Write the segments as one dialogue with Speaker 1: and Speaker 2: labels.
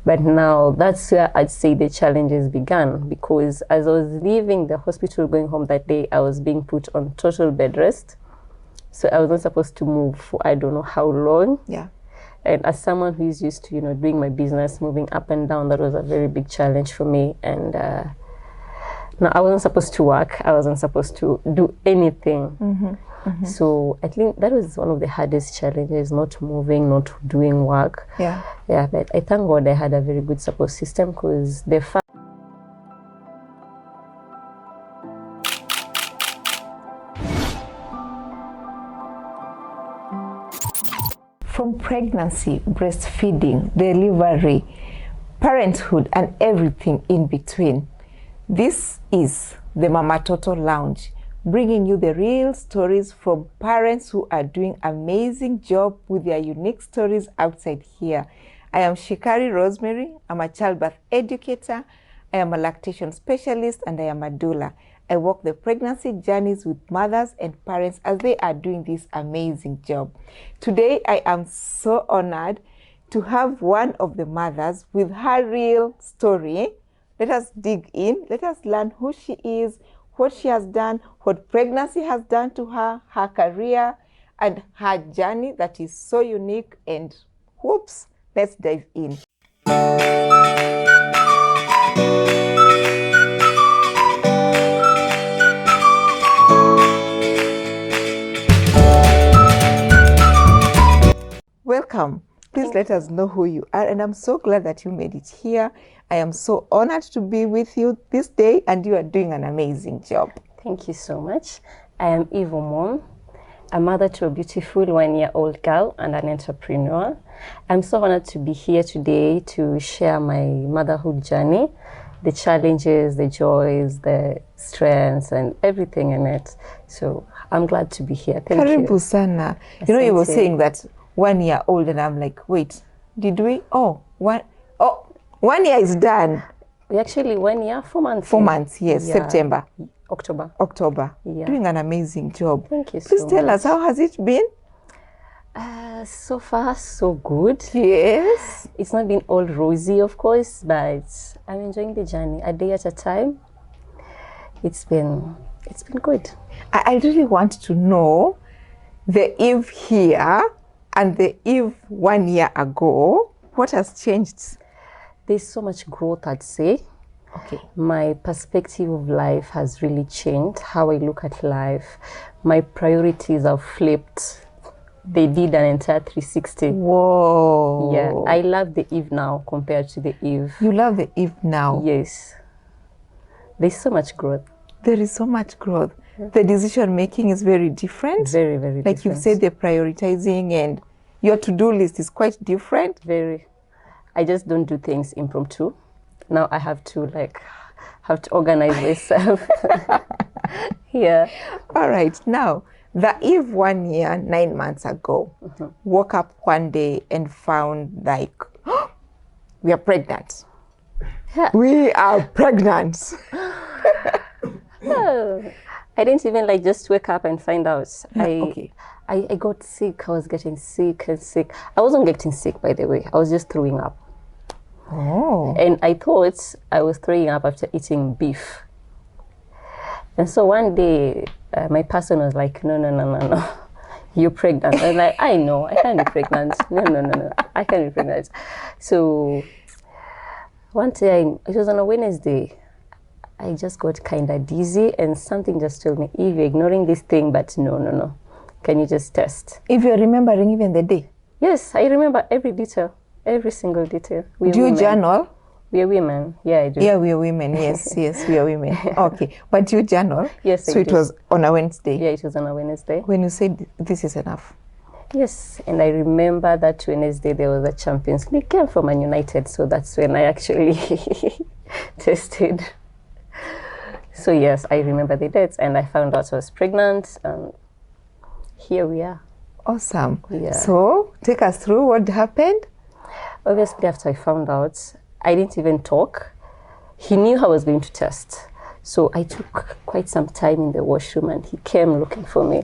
Speaker 1: But now that's where I'd say the challenges began, because as I was leaving the hospital going home that day, I was being put on total bed rest. So I was not supposed to move for I don't know how long.
Speaker 2: Yeah.
Speaker 1: And as someone who is used to, doing my business, moving up and down, that was a very big challenge for me. And no, I wasn't supposed to work. I wasn't supposed to do anything. So I think that was one of the hardest challenges, not moving, not doing work.
Speaker 2: Yeah.
Speaker 1: Yeah, but I thank God I had a very good support system, because the fact
Speaker 2: from pregnancy, breastfeeding, delivery, parenthood, and everything in between. This is the Mamatoto Lounge, bringing you the real stories from parents who are doing amazing job with their unique stories outside here. I am Shikari Rosemary. I'm a childbirth educator. I am a lactation specialist, and I am a doula. I walk the pregnancy journeys with mothers and parents as they are doing this amazing job. Today, I am so honored to have one of the mothers with her real story. Let us dig in. Let us learn who she is, what she has done, what pregnancy has done to her, her career, and her journey that is so unique. And whoops, let's dive in. Welcome. Please let us know who you are, and I'm so glad that you made it here. I am so honored to be with you this day, and you are doing an amazing job.
Speaker 1: Thank you so much. I am Eve Smiley, a mother to a beautiful 1-year-old girl and an entrepreneur. I'm so honored to be here today to share my motherhood journey, the challenges, the joys, the strengths, and everything in it. So I'm glad to be here. Thank
Speaker 2: Karibu
Speaker 1: you.
Speaker 2: sana. You were saying that 1 year old, and I'm like, wait, did we? 1 year is done.
Speaker 1: We actually 1 year, 4 months.
Speaker 2: 4 months, yes,
Speaker 1: Yeah.
Speaker 2: September.
Speaker 1: October. Yeah.
Speaker 2: Doing an amazing job.
Speaker 1: Thank you so
Speaker 2: Please tell
Speaker 1: much.
Speaker 2: us, how has it been?
Speaker 1: So far, so good.
Speaker 2: Yes.
Speaker 1: It's not been all rosy, of course, but I'm enjoying the journey a day at a time. It's been good.
Speaker 2: I really want to know the Eve here and the Eve 1 year ago. What has changed?
Speaker 1: There's so much growth, I'd say.
Speaker 2: Okay.
Speaker 1: My perspective of life has really changed, how I look at life. My priorities have flipped. They did an entire 360.
Speaker 2: Whoa.
Speaker 1: Yeah, I love the Eve now compared to the Eve.
Speaker 2: You love the Eve now?
Speaker 1: Yes. There's so much growth.
Speaker 2: There is so much growth. The decision making is very different.
Speaker 1: Very, very different.
Speaker 2: Like you said, the prioritizing and your to-do list is quite different.
Speaker 1: Very. I just don't do things impromptu. Now I have to organize myself. Yeah. All
Speaker 2: right. Now, the Eve 1 year, 9 months ago, woke up one day and found like, we are pregnant.
Speaker 1: Yeah.
Speaker 2: We are pregnant.
Speaker 1: Oh, I didn't even just wake up and find out.
Speaker 2: Okay.
Speaker 1: I got sick. I was getting sick and sick. I wasn't getting sick, by the way. I was just throwing up.
Speaker 2: Oh.
Speaker 1: And I thought I was throwing up after eating beef. And so one day, my person was like, no. You're pregnant. I was like, I know, I can't be pregnant. No. I can't be pregnant. So one time, it was on a Wednesday, I just got kind of dizzy and something just told me, Eve, you're ignoring this thing, but no. Can you just test?
Speaker 2: If you're remembering even the day?
Speaker 1: Yes, I remember every detail, every single detail.
Speaker 2: Do you journal?
Speaker 1: We are women. Yeah, I do.
Speaker 2: Yeah, we are women. Yes, we are women. Okay. But you journal?
Speaker 1: Yes,
Speaker 2: So it was on a Wednesday?
Speaker 1: Yeah, it was on a Wednesday.
Speaker 2: When you said this is enough?
Speaker 1: Yes, and I remember that Wednesday there was a Champions League game for Man United, so that's when I actually tested. So yes, I remember the dates, and I found out I was pregnant, and here we are.
Speaker 2: Awesome.
Speaker 1: Yeah.
Speaker 2: So take us through what happened.
Speaker 1: Obviously, after I found out, I didn't even talk. He knew I was going to test. So I took quite some time in the washroom, and he came looking for me.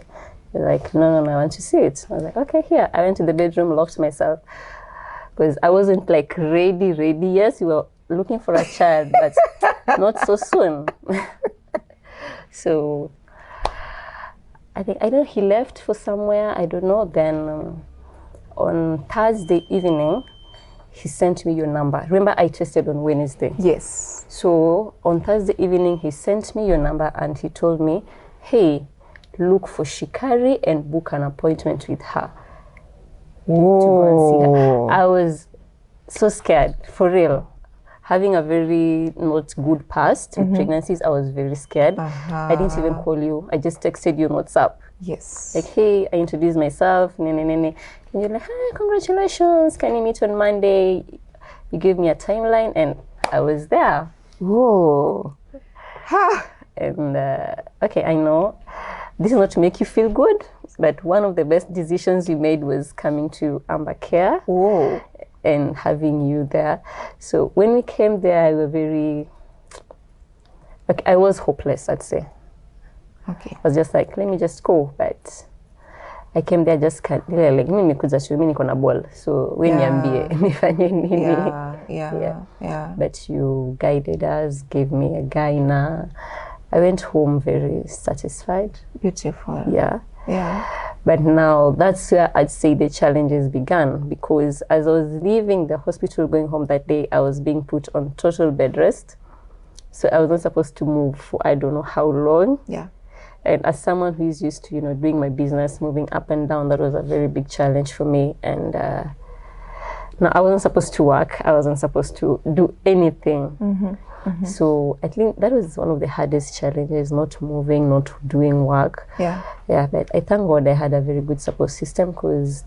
Speaker 1: He was like, no, I want to see it. I was like, okay, here. I went to the bedroom, locked myself. because I wasn't like ready. Yes, we were looking for a child, but not so soon. So I know he left for somewhere, I don't know. Then on Thursday evening, he sent me your number. Remember, I tested on Wednesday.
Speaker 2: Yes.
Speaker 1: So on Thursday evening, he sent me your number and he told me, hey, look for Shikari and book an appointment with her.
Speaker 2: Whoa.
Speaker 1: To go and see her. I was so scared, for real. Having a very not good past with pregnancies, I was very scared. I didn't even call you. I just texted you on WhatsApp.
Speaker 2: Yes.
Speaker 1: Like, hey, I introduced myself. And you're like, hi, congratulations. Can you meet on Monday? You gave me a timeline and I was there.
Speaker 2: Whoa. Ha.
Speaker 1: And okay, I know this is not to make you feel good, but one of the best decisions you made was coming to Amber Care.
Speaker 2: Whoa.
Speaker 1: And having you there. So when we came there, I was very, like, I was hopeless, I'd say.
Speaker 2: Okay.
Speaker 1: I was just like, let me just go. But I came there just like, mimi niko na ball. So we niambie nifanye nini.
Speaker 2: Yeah.
Speaker 1: But you guided us, gave me a gyna. I went home very satisfied.
Speaker 2: Beautiful.
Speaker 1: Yeah.
Speaker 2: Yeah.
Speaker 1: But now that's where I'd say the challenges began, because as I was leaving the hospital going home that day, I was being put on total bed rest. So I was not supposed to move for I don't know how long.
Speaker 2: Yeah.
Speaker 1: And as someone who is used to, doing my business, moving up and down, that was a very big challenge for me. And no, I wasn't supposed to work. I wasn't supposed to do anything. So I think that was one of the hardest challenges, not moving, not doing work.
Speaker 2: Yeah.
Speaker 1: Yeah, but I thank God I had a very good support system, because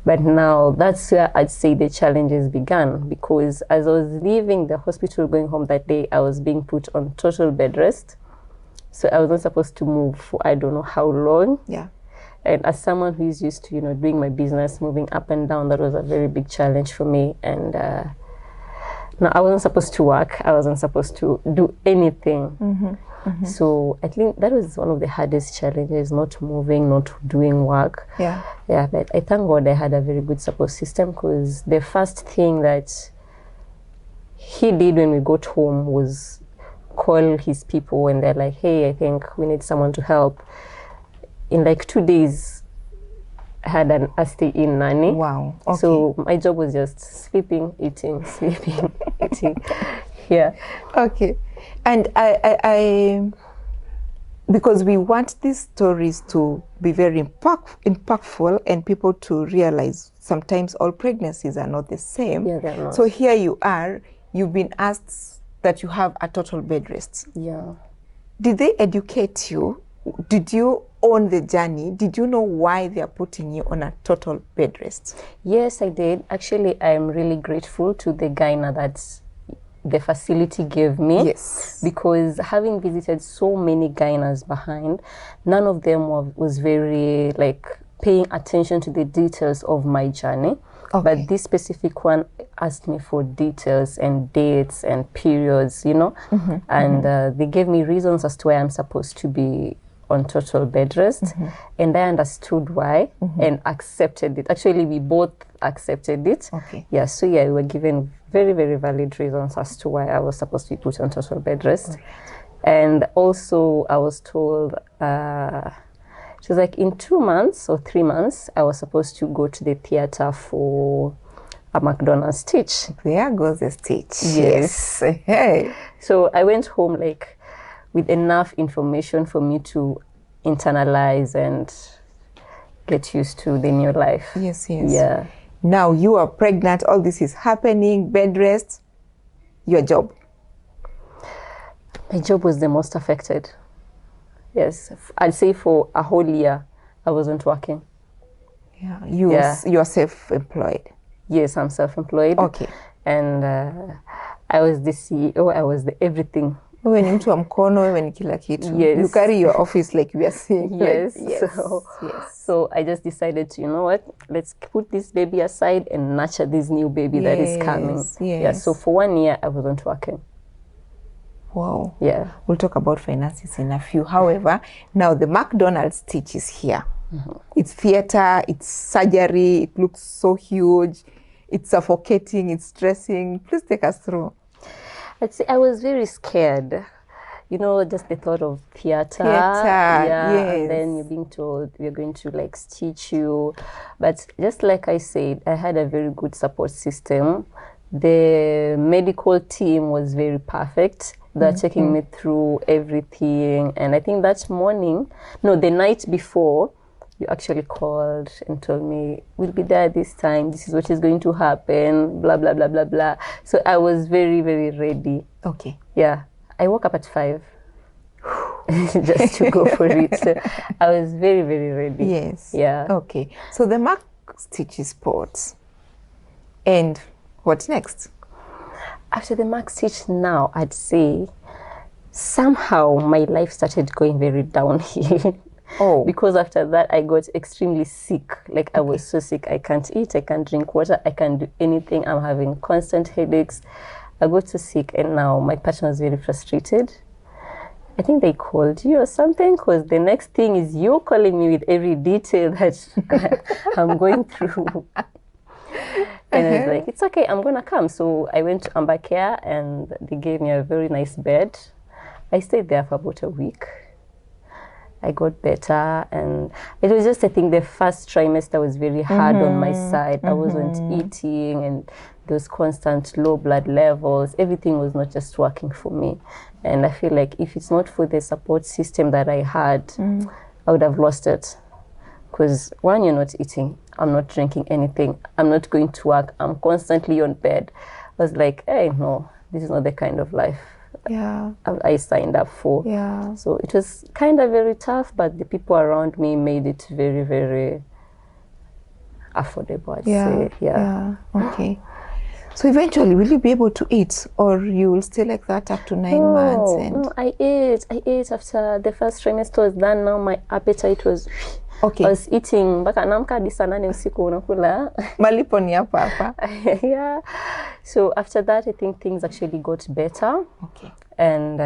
Speaker 1: but now that's where I'd say the challenges began, because as I was leaving the hospital going home that day, I was being put on total bed rest. So I was not supposed to move for I don't know how long.
Speaker 2: Yeah.
Speaker 1: And as someone who is used to, doing my business, moving up and down, that was a very big challenge for me. And no, I wasn't supposed to work. I wasn't supposed to do anything. So I think that was one of the hardest challenges, not moving, not doing work.
Speaker 2: Yeah.
Speaker 1: Yeah, but I thank God I had a very good support system, because the first thing that he did when we got home was call his people, and they're like, hey, I think we need someone to help. In like 2 days, I had a stay-in nanny.
Speaker 2: Wow. Okay.
Speaker 1: So my job was just sleeping, eating, sleeping, eating. Yeah.
Speaker 2: Okay. And I because we want these stories to be very impactful and people to realize sometimes all pregnancies are not the same.
Speaker 1: Yeah, they're not.
Speaker 2: So here you are, you've been asked that you have a total bed rest.
Speaker 1: Yeah.
Speaker 2: Did they educate you? Did you own the journey? Did you know why they are putting you on a total bed rest?
Speaker 1: Yes, I did. Actually, I'm really grateful to the gyna that the facility gave me.
Speaker 2: Yes.
Speaker 1: Because having visited so many gynas behind, none of them was very paying attention to the details of my journey.
Speaker 2: Okay.
Speaker 1: But this specific one asked me for details and dates and periods, and they gave me reasons as to why I'm supposed to be on total bed rest, and I understood why and accepted it. Actually, we both accepted it.
Speaker 2: Okay.
Speaker 1: Yeah, so yeah, we were given very, very valid reasons as to why I was supposed to be put on total bed rest. Right. And also I was told, it was like in 2 months or 3 months, I was supposed to go to the theater for a McDonald's stitch.
Speaker 2: There goes the stitch.
Speaker 1: Yes.
Speaker 2: Hey.
Speaker 1: So I went home with enough information for me to internalize and get used to the new life.
Speaker 2: Yes, yes.
Speaker 1: Yeah.
Speaker 2: Now you are pregnant, all this is happening, bed rest, your job.
Speaker 1: My job was the most affected. Yes. I'd say for a whole year, I wasn't working.
Speaker 2: Yeah. You're self-employed.
Speaker 1: Yes, I'm self-employed.
Speaker 2: Okay.
Speaker 1: And I was the CEO, I was the everything.
Speaker 2: Wewe ni mtu wa mkono, wewe ni kila kitu.
Speaker 1: Yes.
Speaker 2: You carry your office like we are saying.
Speaker 1: Yes.
Speaker 2: Yes.
Speaker 1: So I just decided to, you know what, let's put this baby aside and nurture this new baby that is coming.
Speaker 2: Yes.
Speaker 1: Yeah. So for 1 year, I wasn't working.
Speaker 2: Wow.
Speaker 1: Yeah.
Speaker 2: We'll talk about finances in a few. However, now the McDonald's stitch is here. It's theater, it's surgery, it looks so huge. it's suffocating, it's stressing? Please take us through.
Speaker 1: I'd say I was very scared. You know, just the thought of theater.
Speaker 2: Yes.
Speaker 1: And then you're being told we're going to like stitch you. But just like I said, I had a very good support system. The medical team was very perfect. They're checking me through everything. And I think that morning, no, the night before, you actually called and told me, we'll be there this time. This is what is going to happen, blah, blah, blah, blah, blah. So I was very, very ready.
Speaker 2: Okay.
Speaker 1: Yeah. I woke up at 5 just to go for it. So I was very, very ready.
Speaker 2: Yes.
Speaker 1: Yeah.
Speaker 2: Okay. So the Mac stitch is put. And what next?
Speaker 1: After the max stitch now, I'd say somehow my life started going very downhill.
Speaker 2: Oh.
Speaker 1: Because after that, I got extremely sick. Like I was so sick. I can't eat, I can't drink water, I can't do anything. I'm having constant headaches. I got so sick, and now my partner was very frustrated. I think they called you or something, because the next thing is you calling me with every detail that I'm going through. And I was like, it's okay, I'm going to come. So I went to Amber Care, and they gave me a very nice bed. I stayed there for about a week. I got better, and it was just, I think the first trimester was very hard on my side. I wasn't eating, and there was constant low blood levels. Everything was not just working for me. And I feel like if it's not for the support system that I had, I would have lost it. Because one, you're not eating, I'm not drinking anything, I'm not going to work, I'm constantly on bed. I was like, hey, no, this is not the kind of life I signed up for.
Speaker 2: Yeah.
Speaker 1: So it was kind of very tough, but the people around me made it very, very affordable, I'd say.
Speaker 2: Yeah. Okay. So eventually, will you be able to eat, or you will stay like that up to 9 months? And
Speaker 1: No, I ate after the first trimester was done. Now my appetite was,
Speaker 2: okay.
Speaker 1: I was eating mpaka naamka hadi saa 8 usiku unakula.
Speaker 2: Malipo ni hapa.
Speaker 1: Yeah. So after that, I think things actually got better.
Speaker 2: Okay.
Speaker 1: And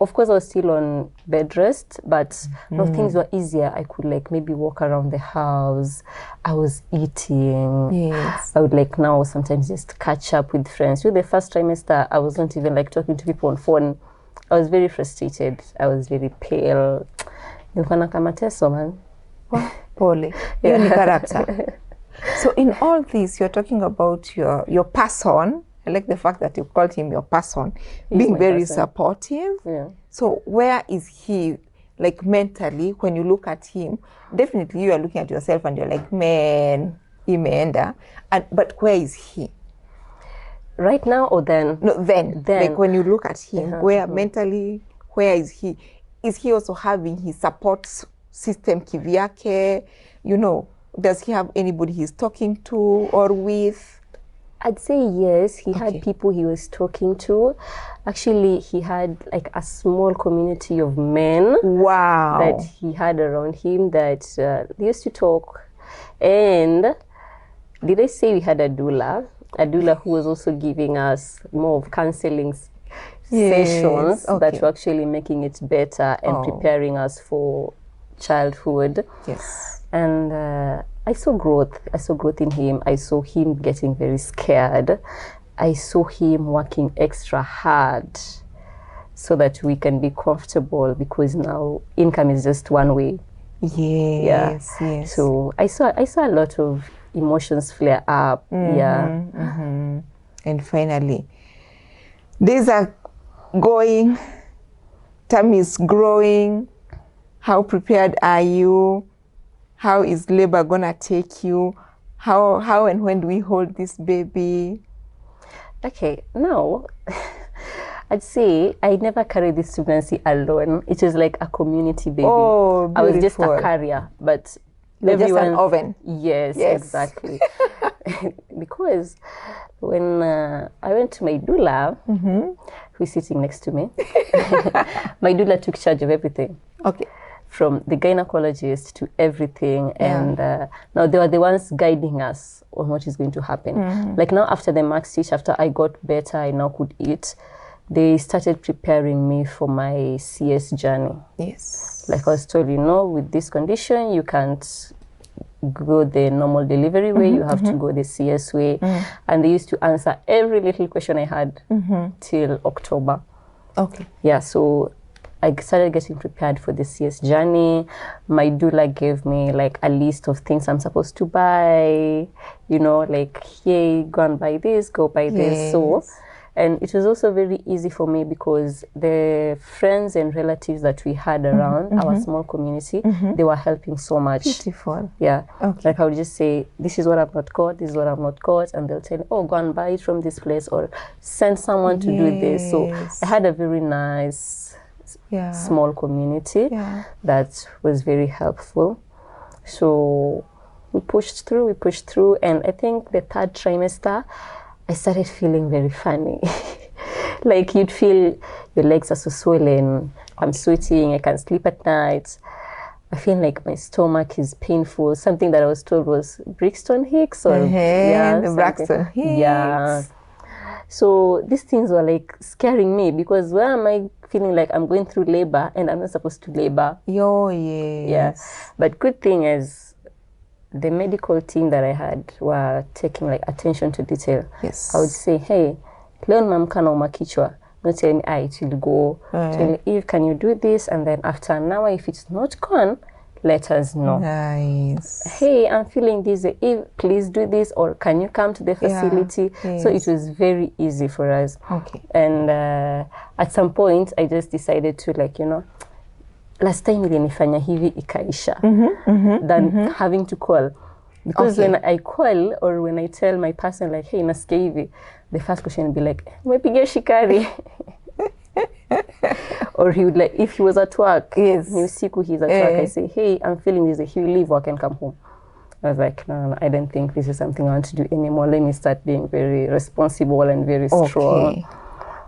Speaker 1: of course, I was still on bed rest, but no, things were easier. I could like maybe walk around the house. I was eating.
Speaker 2: Yes.
Speaker 1: I would like now sometimes just catch up with friends. With the first trimester, I wasn't even like talking to people on phone. I was very frustrated. I was very pale. Nilikuwa na kama teso, man.
Speaker 2: Pole. You need character. So in all this, you're talking about your person. I like the fact that you called him your person, being very
Speaker 1: person.
Speaker 2: supportive.
Speaker 1: Yeah.
Speaker 2: So where is he, like mentally, when you look at him? Definitely you are looking at yourself and you're like, man, imeenda. But where is he?
Speaker 1: Right now or then?
Speaker 2: No, then. Like when you look at him, where mentally, where is he? Is he also having his support system kivyake? You know, does he have anybody he's talking to or with?
Speaker 1: I'd say yes, he had people he was talking to. Actually, he had like a small community of men that he had around him that they used to talk. And did I say we had a doula? A doula who was also giving us more of counseling sessions that were actually making it better and preparing us for childhood.
Speaker 2: Yes.
Speaker 1: And I saw growth. I saw growth in him. I saw him getting very scared. I saw him working extra hard so that we can be comfortable, because now income is just one way.
Speaker 2: Yes.
Speaker 1: So I saw a lot of emotions flare up.
Speaker 2: And finally, days are going, time is growing. How prepared are you? How is labor gonna take you? How and when do we hold this baby?
Speaker 1: Okay, now I'd say I never carried this pregnancy alone. It was like a community baby.
Speaker 2: Oh, beautiful.
Speaker 1: I was just a carrier, but
Speaker 2: you're just an oven.
Speaker 1: Yes, exactly. Because when I went to my doula, who's sitting next to me, my doula took charge of everything.
Speaker 2: Okay.
Speaker 1: From the gynecologist to everything. And now they were the ones guiding us on what is going to happen. Like now after the max stitch, after I got better, I now could eat, they started preparing me for my CS journey.
Speaker 2: Yes.
Speaker 1: Like I was told, with this condition, you can't go the normal delivery way, you have to go the CS way. And they used to answer every little question I had till October.
Speaker 2: Okay.
Speaker 1: Yeah, so I started getting prepared for the CS journey. My doula gave me like a list of things I'm supposed to buy, you know, like, hey, go and buy this, go buy this. So, and it was also very easy for me because the friends and relatives that we had around our small community, they were helping so much.
Speaker 2: Beautiful.
Speaker 1: Yeah.
Speaker 2: Okay.
Speaker 1: Like I would just say, this is what I've not got, this is what I've not got. And they'll tell me, oh, go and buy it from this place or send someone to do this. So I had a very nice small community that was very helpful. So we pushed through. And I think the 3rd trimester, I started feeling very funny. Like you'd feel your legs are so swollen. I'm sweating. I can't sleep at night. I feel like my stomach is painful. Something that I was told was Brixton Hicks or
Speaker 2: the Braxton Hicks.
Speaker 1: Yeah. So these things were like scaring me because where am I feeling like I'm going through labor and I'm not supposed to labor? Yeah. But good thing is the medical team that I had were taking like attention to detail. I would say, hey, leo nimeamka nauma kichwa. Not telling me, it will go. Telling Eve, can you do this? And then after an hour, if it's not gone, let us know.
Speaker 2: Nice.
Speaker 1: Hey, I'm feeling this. Eve, please do this. Or can you come to the facility? So it was very easy for us.
Speaker 2: Okay.
Speaker 1: And at some point, I just decided to like, you know, last time ilinifanya hivi ikaisha than having to call. Because when I call or when I tell my person like, hey, nasikia hivi, the first question would be like, umepigia Shikari? Or he would like, if he was at work, ni usiku he's at work, I say, hey, I'm feeling this, he will leave work and come home. I was like, no, I don't think this is something I want to do anymore. Let me start being very responsible and very strong.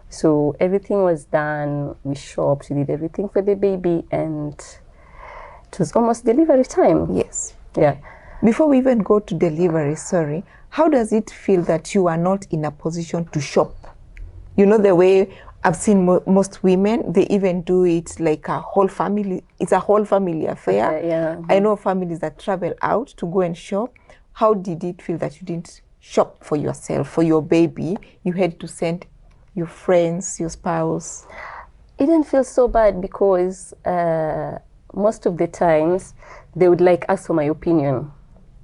Speaker 1: So everything was done. We shopped, we did everything for the baby, and it was almost delivery time. Yeah.
Speaker 2: Before we even go to delivery, how does it feel that you are not in a position to shop? You know, the way I've seen most women, they even do it like a whole family. It's a whole family affair. I know families that travel out to go and shop. How did it feel that you didn't shop for yourself, for your baby? You had to send your friends, your spouse.
Speaker 1: It didn't feel so bad because most of the times they would like ask for my opinion.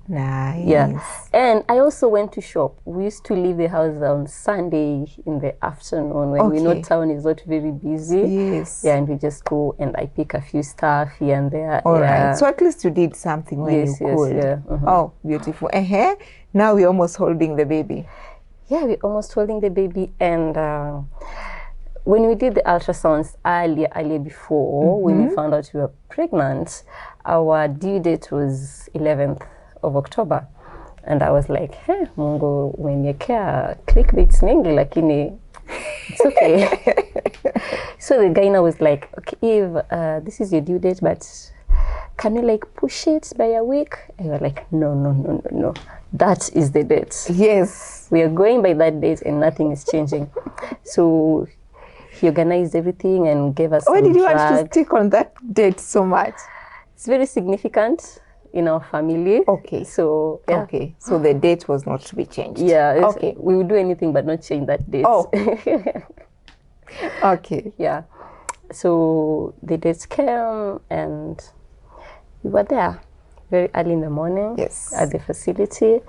Speaker 2: Nice.
Speaker 1: Yeah. And I also went to shop. We used to leave the house on Sunday in the afternoon when we know town is not very busy. Yeah, and we just go and I pick a few stuff here and there.
Speaker 2: All right. So at least you did something when you could. Oh, beautiful. Now we're almost holding the baby.
Speaker 1: Yeah, we're almost holding the baby. And when we did the ultrasounds earlier before, when we found out we were pregnant, our due date was 11th of October. And I was like, hey, Mungu umeniekea clickbaits mingi lakini it's okay. So the guy now was like, okay, Eve, this is your due date, but can you like push it by a week? I was like, no. That is the date.
Speaker 2: Yes.
Speaker 1: We are going by that date and nothing is changing. So he organized everything and gave us
Speaker 2: Why did you want to stick on that date so much?
Speaker 1: It's very significant in our family.
Speaker 2: Okay.
Speaker 1: So, yeah.
Speaker 2: Okay. So the date was not to be changed.
Speaker 1: Yeah.
Speaker 2: Okay.
Speaker 1: We would do anything but not change that date.
Speaker 2: Oh. Okay.
Speaker 1: Yeah. So the dates came and we were there very early in the morning.
Speaker 2: Yes.
Speaker 1: At the facility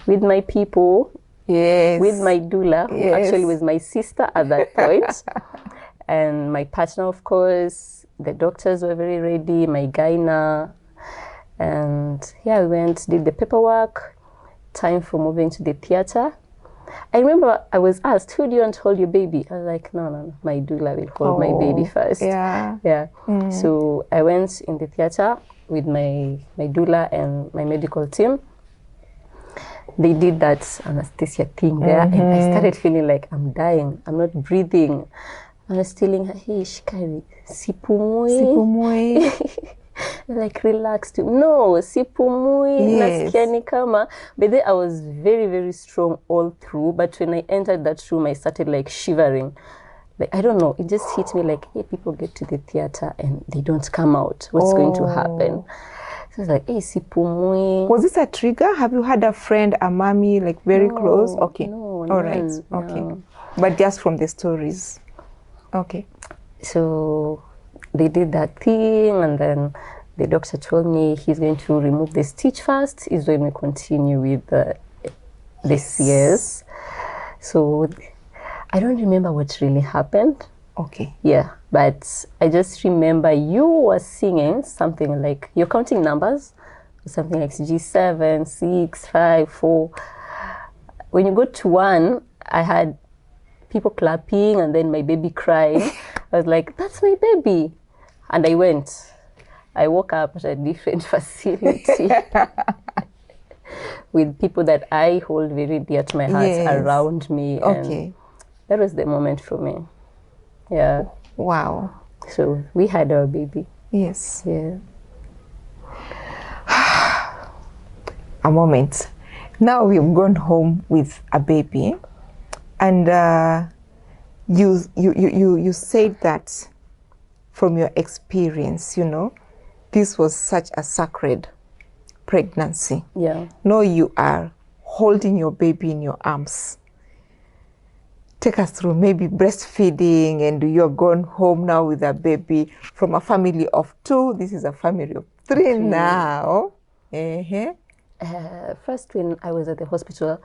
Speaker 1: with my people.
Speaker 2: Yes.
Speaker 1: With my doula, who actually was my sister at that point. And my partner, of course. The doctors were very ready, my gyna. And yeah, we went, did the paperwork. Time for moving to the theater. I remember I was asked, who do you want to hold your baby? I was like, no, my doula will hold my baby first. Yeah. So I went in the theater with my doula and my medical team. They did that anesthesia thing there, and I started feeling like I'm dying. I'm not breathing. I was telling her, hey, Shikari, sipumui. Like, relax. No, sipumui. Nasikia ni kama. But then I was very, very strong all through. But when I entered that room, I started like shivering. Like, I don't know. It just hit me like, hey, people get to the theater and they don't come out. What's going to happen? So I was like, hey, sipumui.
Speaker 2: Was this a trigger? Have you had a friend, a mommy, like very close? Okay.
Speaker 1: No,
Speaker 2: All right.
Speaker 1: none,
Speaker 2: Okay.
Speaker 1: no.
Speaker 2: But just from the stories. Okay.
Speaker 1: So they did that thing, and then the doctor told me he's going to remove the stitch first. He's going to continue with the CS. So I don't remember what really happened.
Speaker 2: Okay.
Speaker 1: Yeah, but I just remember you were singing something like, you're counting numbers, something like G7, 6, 5, 4. When you got to 1, I had people clapping and then my baby crying. I was like, that's my baby. And I went. I woke up at a different facility with people that I hold very dear to my heart around me.
Speaker 2: Okay.
Speaker 1: And that was the moment for me. Yeah.
Speaker 2: Wow.
Speaker 1: So we had our baby.
Speaker 2: Yes.
Speaker 1: Yeah.
Speaker 2: A moment. Now we've gone home with a baby, and you said that from your experience, you know, this was such a sacred pregnancy.
Speaker 1: Yeah.
Speaker 2: Now you are holding your baby in your arms. Take us through maybe breastfeeding, and you're gone home now with a baby from a family of 2. This is a family of 3 now.
Speaker 1: First, when I was at the hospital,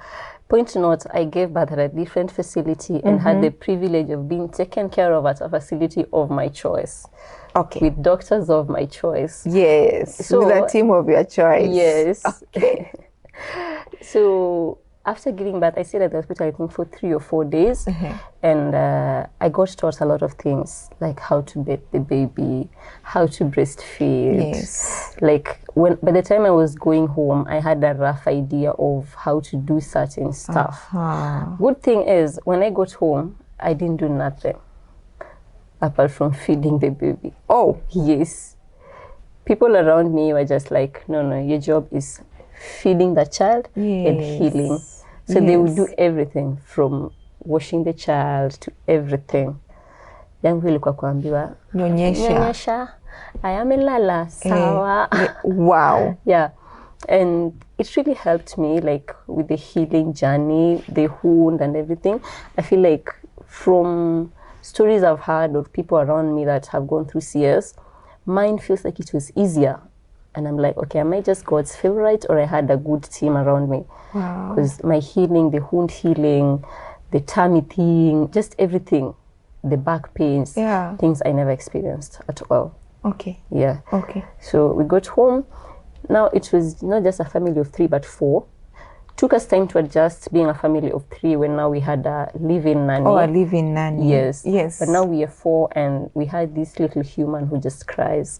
Speaker 1: point note, I gave birth at a different facility and had the privilege of being taken care of at a facility of my choice.
Speaker 2: Okay.
Speaker 1: With doctors of my choice.
Speaker 2: Yes.
Speaker 1: So,
Speaker 2: with a team of your choice.
Speaker 1: Yes.
Speaker 2: Okay.
Speaker 1: So after giving birth, I stayed at the hospital, I think, for 3 or 4 days. And I got taught a lot of things, like how to bathe the baby, how to breastfeed.
Speaker 2: Yes.
Speaker 1: Like, by the time I was going home, I had a rough idea of how to do certain stuff. Good thing is, when I got home, I didn't do nothing apart from feeding the baby.
Speaker 2: Oh.
Speaker 1: Yes. People around me were just like, no, your job is feeding the child and healing. So they would do everything from washing the child to everything. Yangu ilikuwa kuambiwa, nyonyesha, ayamelala, sawa.
Speaker 2: Wow.
Speaker 1: Yeah. And it really helped me, like, with the healing journey, the wound and everything. I feel like from stories I've heard of people around me that have gone through CS, mine feels like it was easier. And I'm like, okay, am I just God's favorite, or I had a good team around me?
Speaker 2: Wow.
Speaker 1: Because my healing, the wound healing, the tummy thing, just everything, the back pains, things I never experienced at all.
Speaker 2: Okay.
Speaker 1: Yeah.
Speaker 2: Okay.
Speaker 1: So we got home. Now it was not just a family of 3, but 4. Took us time to adjust being a family of 3 when now we had a live-in nanny.
Speaker 2: Oh, a live-in nanny.
Speaker 1: Yes.
Speaker 2: Yes.
Speaker 1: But now we are 4, and we had this little human who just cries.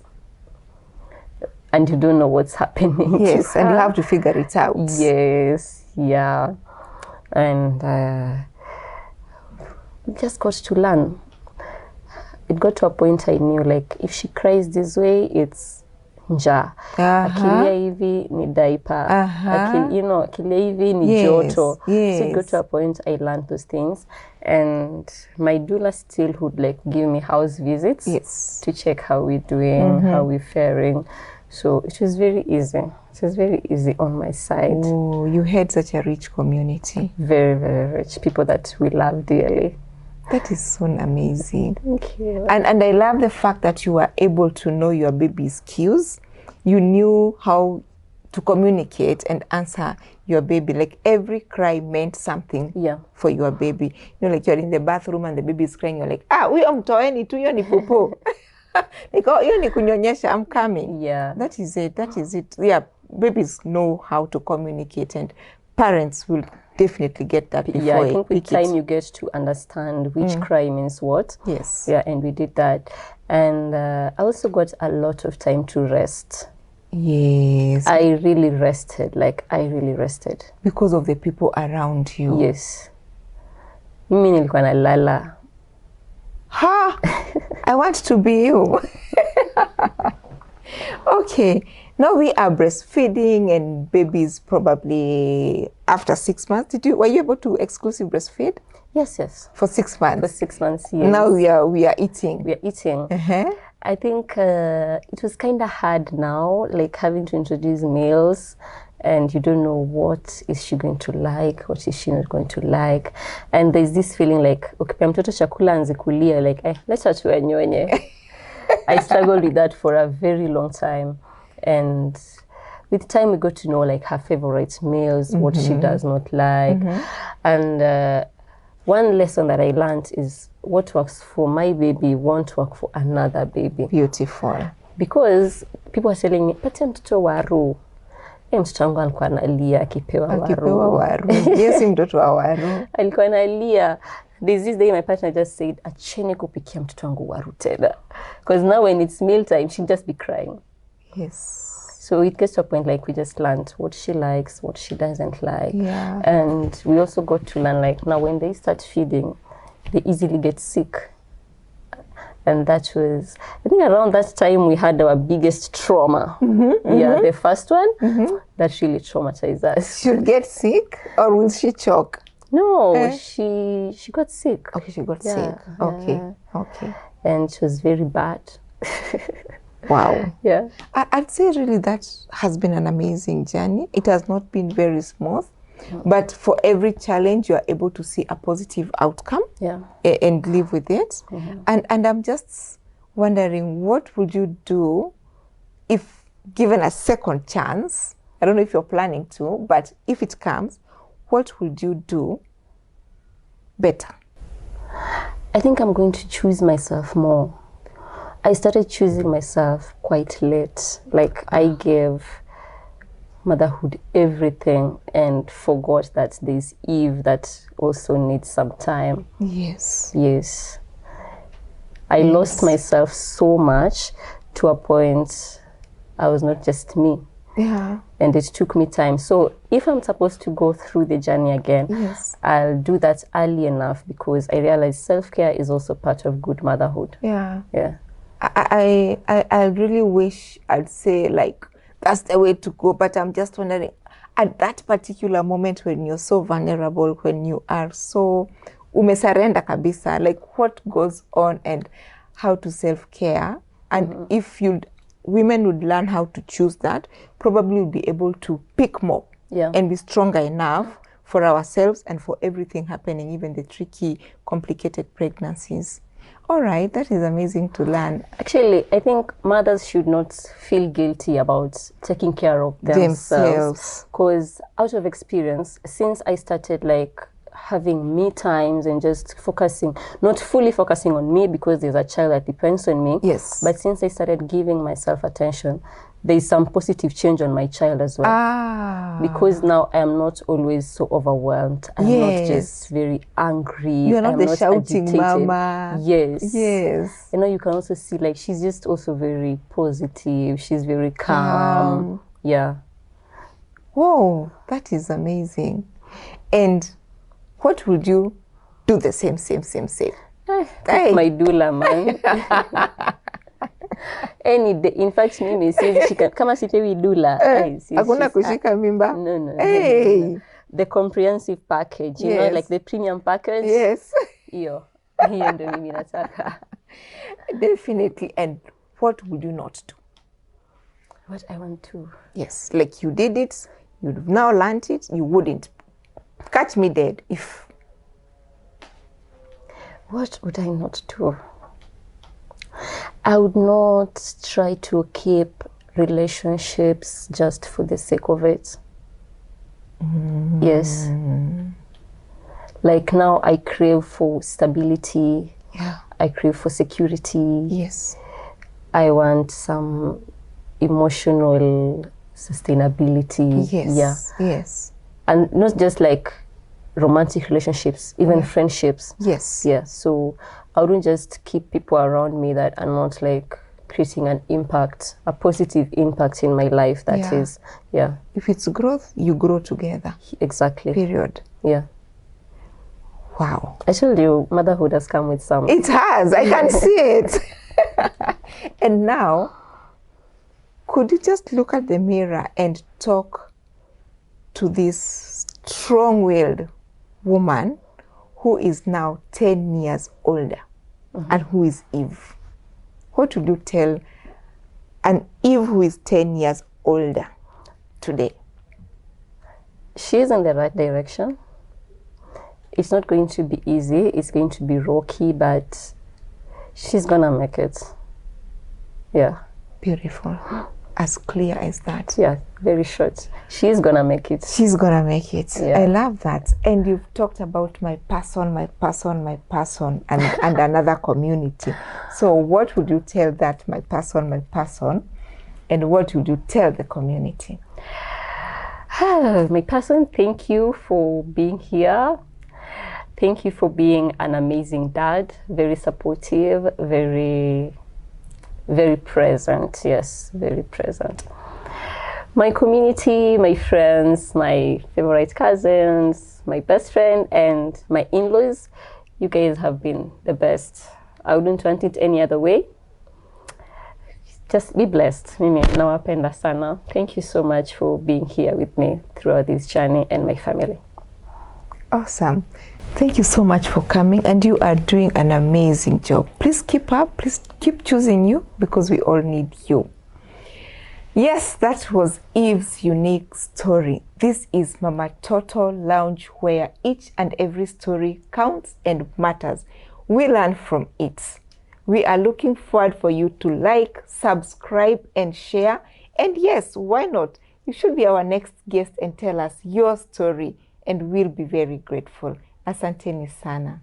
Speaker 1: And you don't know what's happening.
Speaker 2: Yes, and you have to figure it out.
Speaker 1: Yes, yeah. And we just got to learn. It got to a point I knew, like, if she cries this way, it's njaa. Akilia hivi ni diaper. Akilia hivi ni joto.
Speaker 2: Yes.
Speaker 1: So it got to a point I learned those things. And my doula still would, like, give me house visits to check how we're doing, how we're faring. So it was very easy. It was very easy on my side.
Speaker 2: Oh, you had such a rich community.
Speaker 1: Very, very rich. People that we love dearly.
Speaker 2: That is so amazing.
Speaker 1: Thank you.
Speaker 2: And I love the fact that you were able to know your baby's cues. You knew how to communicate and answer your baby. Like, every cry meant something for your baby. You know, like, you're in the bathroom and the baby is crying. You're like, huyo mtoeni tu, hiyo ni popo. Like, oh, hiyo ni kunyonyesha, I'm coming.
Speaker 1: Yeah.
Speaker 2: That is it. That is it. Yeah, babies know how to communicate, and parents will definitely get that before.
Speaker 1: Yeah, I think with time you get to understand which cry means what.
Speaker 2: Yes.
Speaker 1: Yeah, and we did that. And I also got a lot of time to rest.
Speaker 2: Yes.
Speaker 1: I really rested. Like, I really rested.
Speaker 2: Because of the people around you.
Speaker 1: Yes. Mimi nilikuwa nalala.
Speaker 2: I want to be you. Okay. Now we are breastfeeding, and babies probably after 6 months. Were you able to exclusive breastfeed?
Speaker 1: Yes.
Speaker 2: For 6 months.
Speaker 1: For 6 months, yes.
Speaker 2: Now we are eating.
Speaker 1: We are eating. I think it was kind of hard now, like having to introduce males, and you don't know what is she going to like, what is she not going to like. And there's this feeling like, okay, mtoto chakula anze kulia, like, let's tuwe nyonye. I struggled with that for a very long time. And with time, we got to know like her favorite meals, what she does not like. And one lesson that I learned is what works for my baby won't work for another baby.
Speaker 2: Beautiful.
Speaker 1: Because people are telling me, patia mtoto waru. Mtoto wangu alikuwa analia akipewa waru.
Speaker 2: Yes, mtoto wa waru.
Speaker 1: Alikuwa analia. There's this day my partner just said, acheni kupikia mtoto wangu waru tena. Because now when it's meal time, she'll just be crying.
Speaker 2: Yes.
Speaker 1: So it gets to a point like we just learned what she likes, what she doesn't like.
Speaker 2: Yeah.
Speaker 1: And we also got to learn like now when they start feeding, they easily get sick. And that was, I think around that time we had our biggest trauma. Yeah, the first one, that really traumatized us.
Speaker 2: She'll get sick or will she choke?
Speaker 1: No, she got sick.
Speaker 2: Okay, she got
Speaker 1: Yeah,
Speaker 2: sick. Okay, okay.
Speaker 1: And it was very bad.
Speaker 2: Wow.
Speaker 1: Yeah.
Speaker 2: I'd say really that has been an amazing journey. It has not been very smooth, but for every challenge, you are able to see a positive outcome and live with it. And I'm just wondering, what would you do if given a second chance? I don't know if you're planning to, but if it comes, what would you do better?
Speaker 1: I think I'm going to choose myself more. I started choosing myself quite late. Like I gave motherhood everything and forgot that there's Eve that also needs some time.
Speaker 2: Yes.
Speaker 1: Yes. I lost myself so much to a point I was not just me.
Speaker 2: Yeah.
Speaker 1: And it took me time. So if I'm supposed to go through the journey again, I'll do that early enough because I realize self-care is also part of good motherhood.
Speaker 2: Yeah.
Speaker 1: Yeah.
Speaker 2: I really wish I'd say like that's the way to go, but I'm just wondering at that particular moment when you're so vulnerable, when you are so umesarenda kabisa, like what goes on and how to self-care, and if women would learn how to choose that, probably we'll be able to pick more and be stronger enough for ourselves and for everything happening, even the tricky, complicated pregnancies. All right, that is amazing to learn.
Speaker 1: Actually, I think mothers should not feel guilty about taking care of themselves. Because out of experience, since I started like having me times and just focusing, not fully focusing on me because there's a child that depends on me.
Speaker 2: Yes.
Speaker 1: But since I started giving myself attention, there's some positive change on my child as well. Because now I am not always so overwhelmed. I'm not just very angry.
Speaker 2: You're not the shouting
Speaker 1: agitated.
Speaker 2: mama.
Speaker 1: Yes.
Speaker 2: Yes.
Speaker 1: You know, you can also see like she's just also very positive. She's very calm. Yeah.
Speaker 2: Whoa, that is amazing. And what would you do the same?
Speaker 1: My doula, man. Any day. In fact, mimi says she can kama sipewi doula.
Speaker 2: Hakuna kushika mimba.
Speaker 1: No. The comprehensive package, you know, like the premium package.
Speaker 2: Yes.
Speaker 1: Hiyo ndo mimi nataka.
Speaker 2: Definitely. And what would you not do?
Speaker 1: What I want to.
Speaker 2: Yes, like you did it, you've now learned it, you wouldn't. Catch me dead if.
Speaker 1: What would I not do? I would not try to keep relationships just for the sake of it. Yes. Like now I crave for stability.
Speaker 2: Yeah.
Speaker 1: I crave for security.
Speaker 2: Yes.
Speaker 1: I want some emotional sustainability.
Speaker 2: Yes.
Speaker 1: Yeah.
Speaker 2: Yes.
Speaker 1: And not just like romantic relationships, even friendships.
Speaker 2: Yes.
Speaker 1: Yeah. So I wouldn't just keep people around me that are not like creating an impact, a positive impact in my life. That is,
Speaker 2: If it's growth, you grow together.
Speaker 1: Exactly.
Speaker 2: Period.
Speaker 1: Yeah.
Speaker 2: Wow.
Speaker 1: I told you, motherhood has come with some.
Speaker 2: It has. I can see it. And now, could you just look at the mirror and talk to this strong-willed woman who is now 10 years older and who is Eve? what would you tell an Eve who is 10 years older today?
Speaker 1: She's in the right direction. It's not going to be easy. It's going to be rocky, but she's gonna make it. Yeah.
Speaker 2: Beautiful. As clear as that.
Speaker 1: Yeah, very short. She's gonna make it.
Speaker 2: She's gonna make it.
Speaker 1: Yeah.
Speaker 2: I love that. And you've talked about my person, and another community. So what would you tell that my person, and what would you tell the community?
Speaker 1: My person, thank you for being here. Thank you for being an amazing dad, very supportive, very present. Yes, very present. My community, my friends, my favorite cousins, my best friend, and my in-laws, you guys have been the best. I wouldn't want it any other way. Just be blessed. Mimi nawapenda sana. Thank you so much for being here with me throughout this journey and my family.
Speaker 2: Awesome. Thank you so much for coming, and you are doing an amazing job. Please keep up. Please keep choosing you, because we all need you. Yes, that was Eve's unique story. This is Mamatoto Lounge, where each and every story counts and matters. We learn from it. We are looking forward for you to like, subscribe, and share. And yes, why not? You should be our next guest and tell us your story, and we'll be very grateful. Asanteni sana.